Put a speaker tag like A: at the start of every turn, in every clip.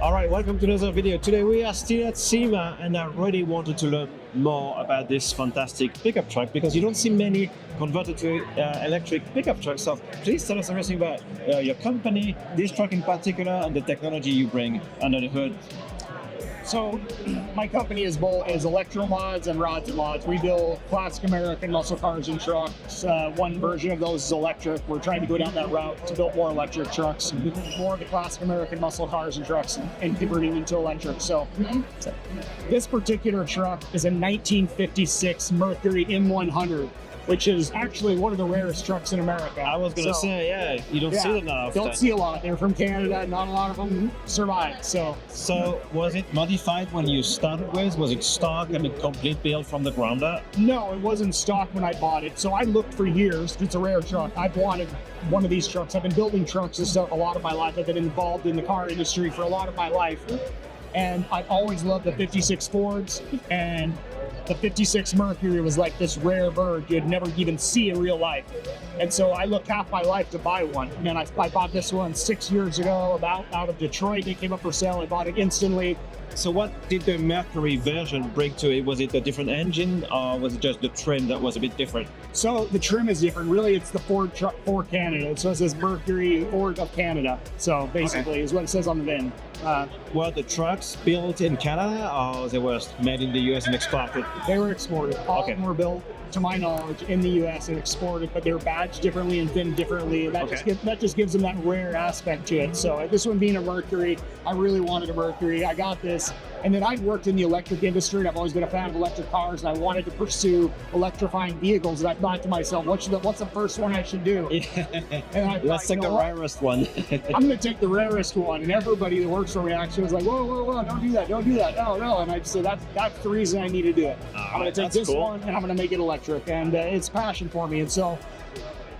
A: Alright, welcome to another video. Today we are still at SEMA and I really wanted to learn more about this fantastic pickup truck because you don't see many converted to electric pickup trucks. So please tell us everything about your company, this truck in particular, and the technology you bring under the hood.
B: So my company is Electromods and Rods and Mods. We build classic American muscle cars and trucks. One version of those is electric. We're trying to go down that route to build more electric trucks, more of the classic American muscle cars and trucks, and converting into electric. So this particular truck is a 1956 Mercury M100, which is actually one of the rarest trucks in America.
A: I was going to say, yeah, you don't see them that often.
B: Don't see a lot. They're from Canada. Not a lot of them survive. So
A: was it modified when you started with? Was it stock and a complete build from the ground up?
B: No, it wasn't stock when I bought it. So I looked for years. It's a rare truck. I've wanted one of these trucks. I've been building trucks and stuff a lot of my life. I've been involved in the car industry for a lot of my life. And I've always loved the 56 Fords, and the 56 Mercury was like this rare bird you'd never even see in real life. And so I looked half my life to buy one. And then I bought this one 6 years ago, out of Detroit. It came up for sale. I bought it instantly.
A: So what did the Mercury version bring to it? Was it a different engine or was it just the trim that was a bit different?
B: So the trim is different. Really, it's the Ford truck for Canada. So it says Mercury Ford of Canada. So basically is what it says on the VIN.
A: Were the trucks built in Canada or they were made in the US and exported?
B: They were exported. All of them were built, to my knowledge, in the US and exported, but they were badged differently and VIN differently. And that just gives them that rare aspect to it. So this one being a Mercury, I really wanted a Mercury. I got this. And then I'd worked in the electric industry, and I've always been a fan of electric cars, and I wanted to pursue electrifying vehicles. And I thought to myself, what's the first one I should do?
A: Let's take the rarest one.
B: I'm going to take the rarest one. And everybody that works for me actually was like, whoa, don't do that, no. And I just said, that's the reason I need to do it. I'm going to take this one, and I'm going to make it electric. And it's passion for me. And so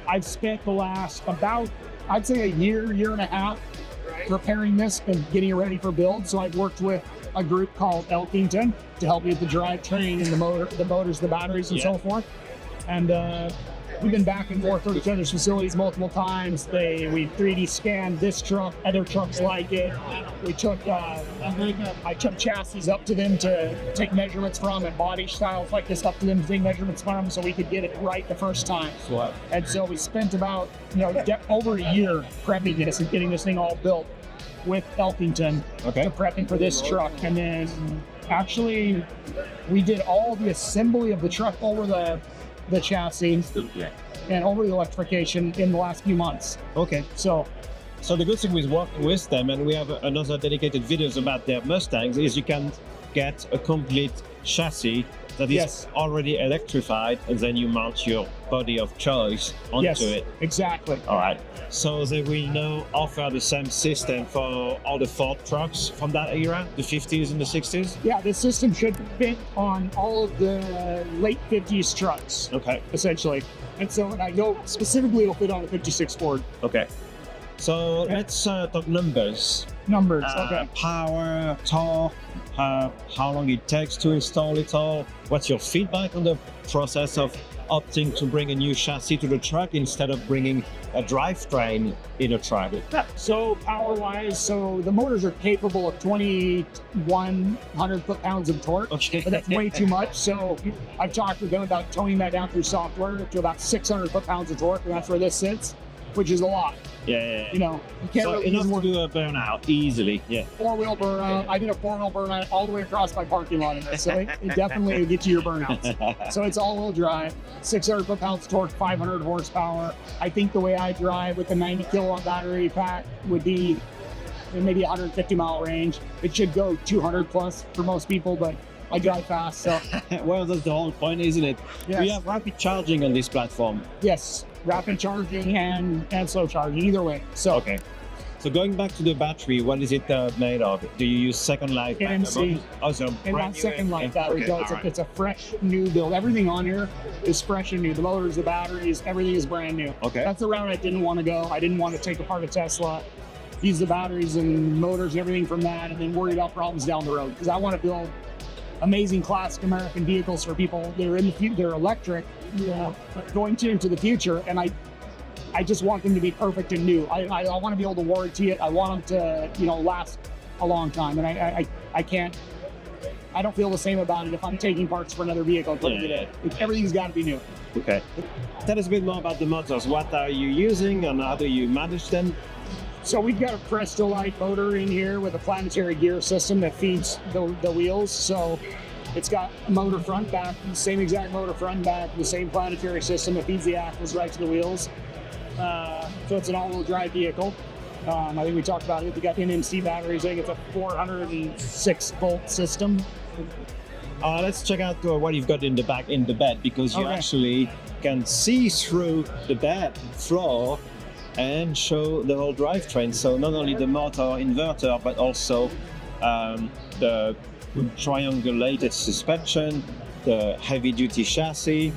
B: I've spent the last about, I'd say a year and a half preparing this and getting it ready for build. So I've worked with a group called Elkington to help me with the drivetrain and the motors, the batteries, and so forth. And we've been back and forth to each other's facilities multiple times. We 3D scanned this truck, other trucks like it. We took, I took chassis up to them to take measurements from, and body styles like this up to them to take measurements from, so we could get it right the first time.
A: Wow.
B: And so we spent about over a year prepping this and getting this thing all built with Elkington, prepping for this truck. And then actually we did all the assembly of the truck over the chassis and over the electrification in the last few months. So
A: the good thing with working with them, and we have another dedicated videos about their Mustangs, is you can get a complete chassis that is already electrified, and then you mount your body of choice onto it.
B: Exactly.
A: All right. So they will now offer the same system for all the Ford trucks from that era, the 50s and the 60s?
B: Yeah, this system should fit on all of the late 50s trucks, essentially. And so I know specifically it'll fit on a 56 Ford.
A: So let's talk numbers. Power, torque, how long it takes to install it all. What's your feedback on the process of opting to bring a new chassis to the truck instead of bringing a drivetrain in a truck?
B: So power-wise, the motors are capable of 2,100 foot-pounds of torque, but that's way too much. So I've talked with them about toning that down through software to about 600 foot-pounds of torque, and that's where this sits, which is a lot. You can't really
A: enough to do a burnout easily.
B: Four-wheel burnout. I did a four-wheel burnout all the way across my parking lot in this, so it definitely will get you your burnouts. So it's all-wheel drive, 600 foot-pounds torque, 500 horsepower. I think the way I drive with the 90 kilowatt battery pack would be maybe 150-mile range. It should go 200 plus for most people, but I drive fast. So
A: well, that's the whole point, isn't it? We have rapid charging on this platform.
B: Yes. Rapid charging and slow charging, either way. So
A: going back to the battery, what is it made of? Do you use Second Life?
B: NMC.
A: Brand new
B: Second Life battery. It's a fresh new build. Everything on here is fresh and new. The motors, the batteries, everything is brand new. That's the route I didn't want to go. I didn't want to take apart a Tesla, use the batteries and motors and everything from that, and then worry about problems down the road. Because I want to build amazing classic American vehicles for people. They're electric, going into the future, and I just want them to be perfect and new. I want to be able to warranty it. I want them to last a long time, and I don't feel the same about it if I'm taking parts for another vehicle and putting it in. Everything's got to be new.
A: Okay. Tell us a bit more about the motors. What are you using and how do you manage them?
B: So we've got a Prestolite motor in here with a planetary gear system that feeds the wheels. So it's got motor front, back, the same exact motor front, back, the same planetary system that feeds the axles right to the wheels. So it's an all-wheel drive vehicle. I think we talked about it. We got NMC batteries. I think it's a 406 volt system.
A: Let's check out what you've got in the back in the bed, because you actually can see through the bed floor and show the whole drivetrain. So not only the motor inverter, but also the triangulated suspension, the heavy-duty chassis,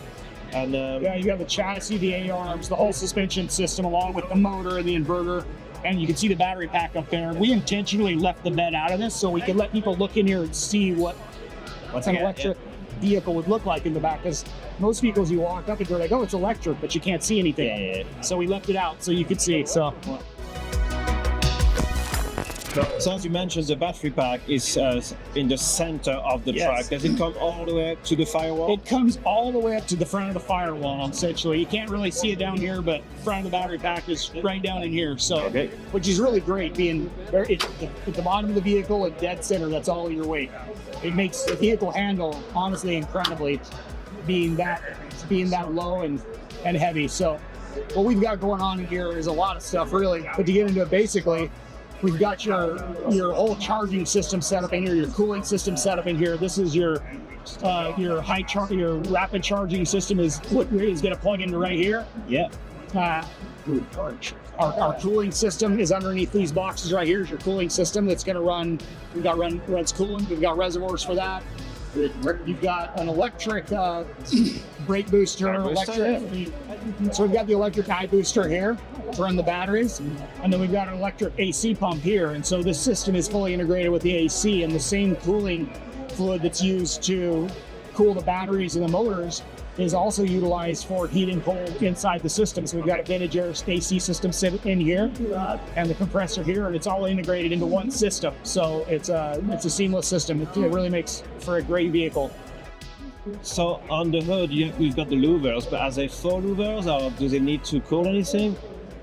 A: and
B: you have the chassis, the A-arms, the whole suspension system, along with the motor and the inverter. And you can see the battery pack up there. We intentionally left the bed out of this so we could let people look in here and see what an electric vehicle would look like in the back. Because most vehicles you walk up and they're like, oh, it's electric, but you can't see anything. So we left it out so you could see. So
A: as you mentioned, the battery pack is in the center of the truck. Does it come all the way up to the firewall?
B: It comes all the way up to the front of the firewall, essentially. You can't really see it down here, but the front of the battery pack is right down in here. So, which is really great, being at the bottom of the vehicle at dead center. That's all your weight. It makes the vehicle handle honestly incredibly, being that low and heavy. So, what we've got going on in here is a lot of stuff, really. But to get into it, basically, we've got your whole charging system set up in here, your cooling system set up in here. This is your rapid charging system is what is going to plug into right here. Our cooling system is underneath these boxes right here. Is your cooling system that's going to run. Runs coolant. We've got reservoirs for that. You've got an electric brake booster. So we've got the electric eye booster here to run the batteries, and then we've got an electric AC pump here. And so this system is fully integrated with the AC, and the same cooling fluid that's used to cool the batteries and the motors is also utilized for heat and cold inside the system. So we've got a vintage air AC system sitting in here, and the compressor here, and it's all integrated into one system. So it's a seamless system. It really makes for a great vehicle.
A: So on the hood, we've got the louvers, but are they full louvers, or do they need to cool anything?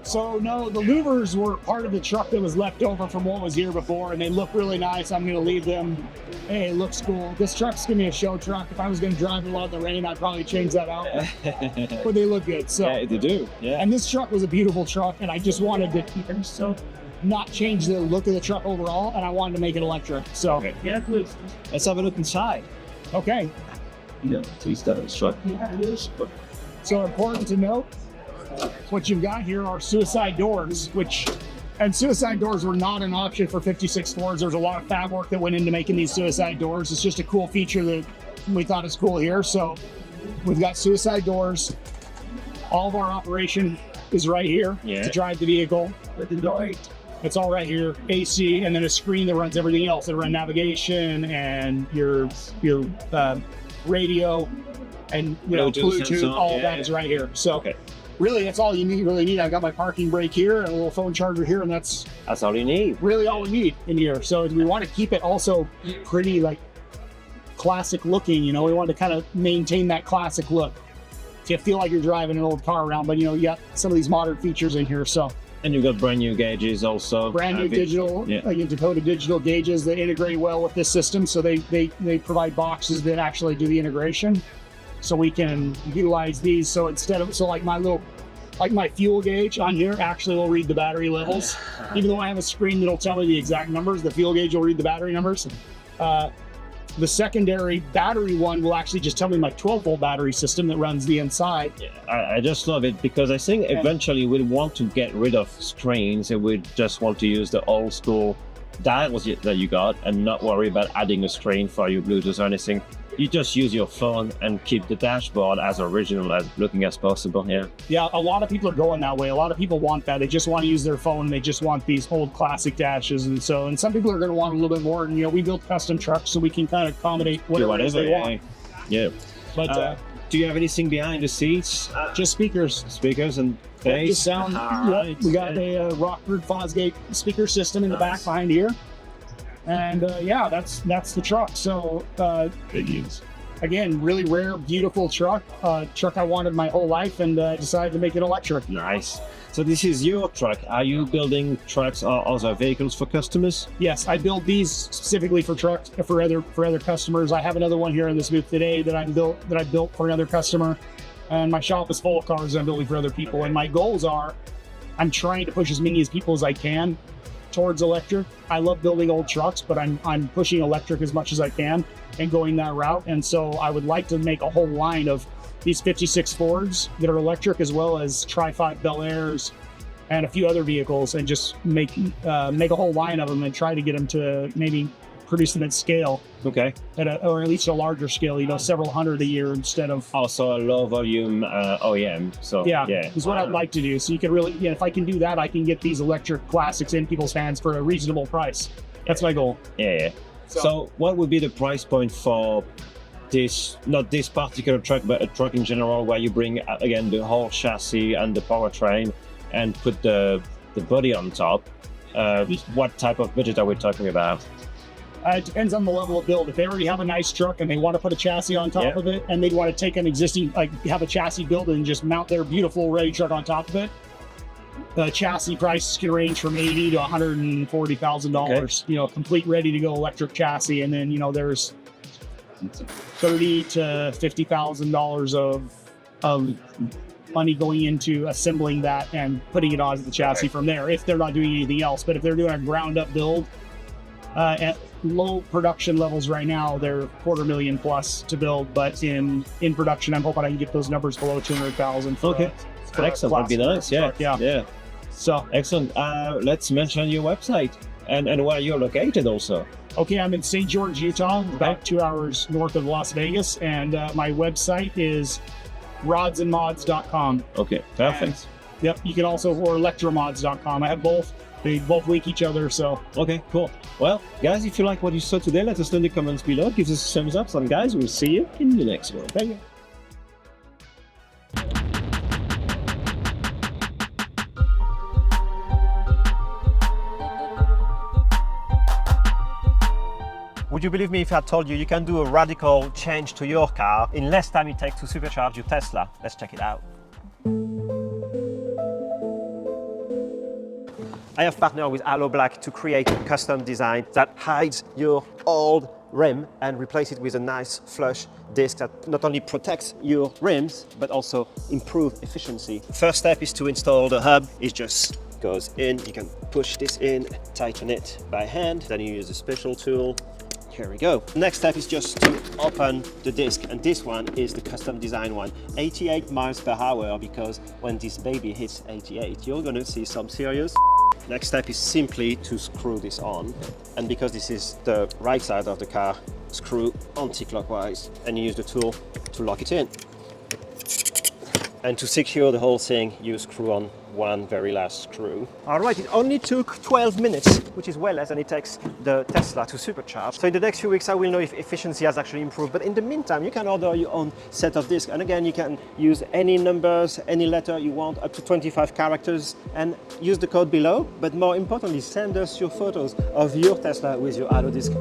B: So no, the louvers were part of the truck that was left over from what was here before, and they look really nice. I'm going to leave them. Hey, it looks cool. This truck's going to be a show truck. If I was going to drive it a lot in the rain, I'd probably change that out. But they look good. So
A: yeah, they do. Yeah.
B: And this truck was a beautiful truck, and I just wanted to not change the look of the truck overall, and I wanted to make it electric. So
A: let's have a look inside.
B: Okay.
A: Yeah, please start this truck.
B: So important to note, what you've got here are suicide doors, and suicide doors were not an option for 56 Fords. There's a lot of fab work that went into making these suicide doors. It's just a cool feature that we thought is cool here. So we've got suicide doors. All of our operation is right here to drive the vehicle. It's all right here, AC, and then a screen that runs everything else. It runs navigation and your radio and Bluetooth, all of that is right here. So really, that's all you really need. I've got my parking brake here and a little phone charger here, and that's
A: all you need.
B: Really all we need in here. So we want to keep it also pretty like classic looking, we want to kind of maintain that classic look. So you feel like you're driving an old car around, but you got some of these modern features in here. So.
A: And you've got brand new gauges also.
B: Brand new digital, Dakota digital gauges that integrate well with this system. So they provide boxes that actually do the integration. So we can utilize these. So like my fuel gauge on here actually will read the battery levels. Even though I have a screen that'll tell me the exact numbers, the fuel gauge will read the battery numbers. The secondary battery one will actually just tell me my 12-volt battery system that runs the inside.
A: I just love it because I think eventually we'd want to get rid of screens and we'd just want to use the old school dials that you got and not worry about adding a screen for your Bluetooth or anything. You just use your phone and keep the dashboard as original as looking as possible.
B: Yeah, a lot of people are going that way. A lot of people want that. They just want to use their phone. They just want these old classic dashes. And some people are going to want a little bit more. And we build custom trucks so we can kind of accommodate whatever it is they want.
A: Yeah.
B: But
A: do you have anything behind the seats?
B: Just speakers.
A: Speakers and bass?
B: Just sound. We got a Rockford Fosgate speaker system in the back behind here. And yeah, that's the truck. So again, really rare, beautiful truck. Truck I wanted my whole life, and decided to make it electric.
A: Nice. So this is your truck. Are you building trucks or other vehicles for customers?
B: Yes, I build these specifically for trucks for other customers. I have another one here in this booth today that I built for another customer, and my shop is full of cars I'm building for other people. And my goals are, I'm trying to push as many people as I can towards electric. I love building old trucks, but I'm pushing electric as much as I can and going that route. And so I would like to make a whole line of these 56 Fords that are electric, as well as Tri-5 Bel Airs and a few other vehicles, and just make a whole line of them and try to get them to maybe produce them at scale.
A: Okay.
B: Or at least a larger scale, several hundred a year instead of...
A: Also a low volume OEM. So
B: yeah, is what I'd like to do. So you can really, if I can do that, I can get these electric classics in people's hands for a reasonable price. That's my goal.
A: Yeah. So what would be the price point for this, not this particular truck, but a truck in general, where you bring again the whole chassis and the powertrain and put the body on top? What type of budget are we talking about?
B: It depends on the level of build. If they already have a nice truck and they want to put a chassis on top of it, and they'd want to take an existing, have a chassis built and just mount their beautiful ready truck on top of it, the chassis prices can range from $80,000 to $140,000. Okay. Complete ready to go electric chassis, and then there's $30,000 to $50,000 of money going into assembling that and putting it onto the chassis from there, if they're not doing anything else. But if they're doing a ground up build, at low production levels right now, they're $250,000 plus to build, but in production, I'm hoping I can get those numbers below $200,000.
A: Okay, excellent. That'd be nice. Yeah.
B: So
A: excellent. Let's mention your website and where you're located also.
B: Okay, I'm in St. George, Utah, about 2 hours north of Las Vegas, and my website is rodsandmods.com.
A: Okay, perfect.
B: And, yep, you can also, or electromods.com. I have both. They both link each other, so.
A: Okay, cool. Well, guys, if you like what you saw today, let us know in the comments below. Give us a thumbs up. And guys, we'll see you in the next one. Thank you. Would you believe me if I told you can do a radical change to your car in less time it takes to supercharge your Tesla? Let's check it out. I have partnered with Halo Black to create a custom design that hides your old rim and replace it with a nice flush disc that not only protects your rims, but also improve efficiency. First step is to install the hub. It just goes in. You can push this in, tighten it by hand. Then you use a special tool. Here we go. Next step is just to open the disc, and this one is the custom design one. 88 miles per hour, because when this baby hits 88, you're gonna see some serious. Next step is simply to screw this on, and because this is the right side of the car, screw anti-clockwise, and you use the tool to lock it in. And to secure the whole thing, you screw on one very last screw. All right, it only took 12 minutes, which is way less than it takes the Tesla to supercharge. So in the next few weeks, I will know if efficiency has actually improved. But in the meantime, you can order your own set of discs. And again, you can use any numbers, any letter you want, up to 25 characters, and use the code below. But more importantly, send us your photos of your Tesla with your Halo disc.